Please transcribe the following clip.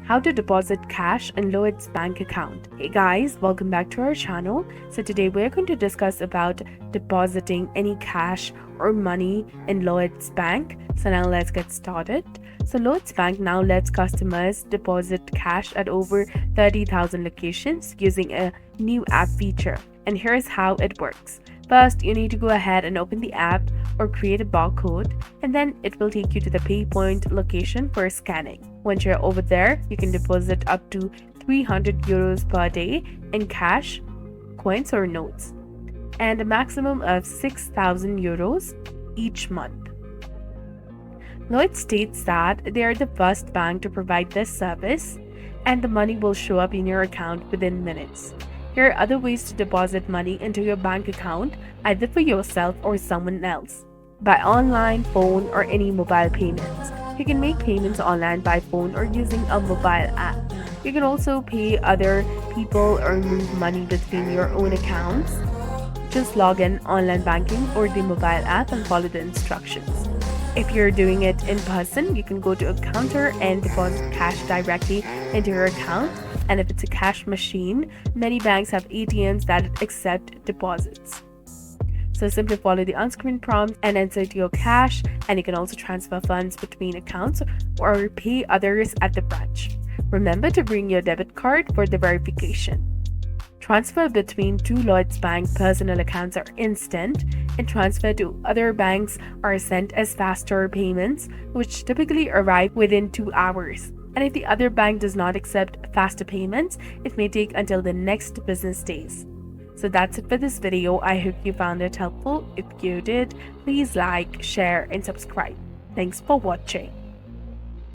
How to deposit cash in Lloyds bank account. Hey guys, welcome back to our channel. So today we're going to discuss about depositing any cash or money in Lloyds Bank. So now let's get started. So Lloyds Bank now lets customers deposit cash at over 30,000 locations using a new app feature. And here's how it works. First, you need to go ahead and open the app or create a barcode, and then it will take you to the pay point location for scanning. Once you're over there, you can deposit up to 300 euros per day in cash, coins or notes, and a maximum of 6,000 euros each month. Lloyds states that they are the first bank to provide this service, and the money will show up in your account within minutes. Here are other ways to deposit money into your bank account, either for yourself or someone else. By online, phone, or any mobile payments. You can make payments online by phone or using a mobile app. You can also pay other people or move money between your own accounts. Just log in online banking or the mobile app and follow the instructions. If you're doing it in person, you can go to a counter and deposit cash directly into your account. And if it's a cash machine, many banks have ATMs that accept deposits. So simply follow the on-screen prompt and insert your cash, and you can also transfer funds between accounts or pay others at the branch. Remember to bring your debit card for the verification. Transfer between two Lloyds Bank personal accounts are instant, and transfer to other banks are sent as faster payments, which typically arrive within 2 hours. And if the other bank does not accept faster payments, it may take until the next business days. So that's it for this video. I hope you found it helpful. If you did, please like, share, and subscribe. Thanks for watching.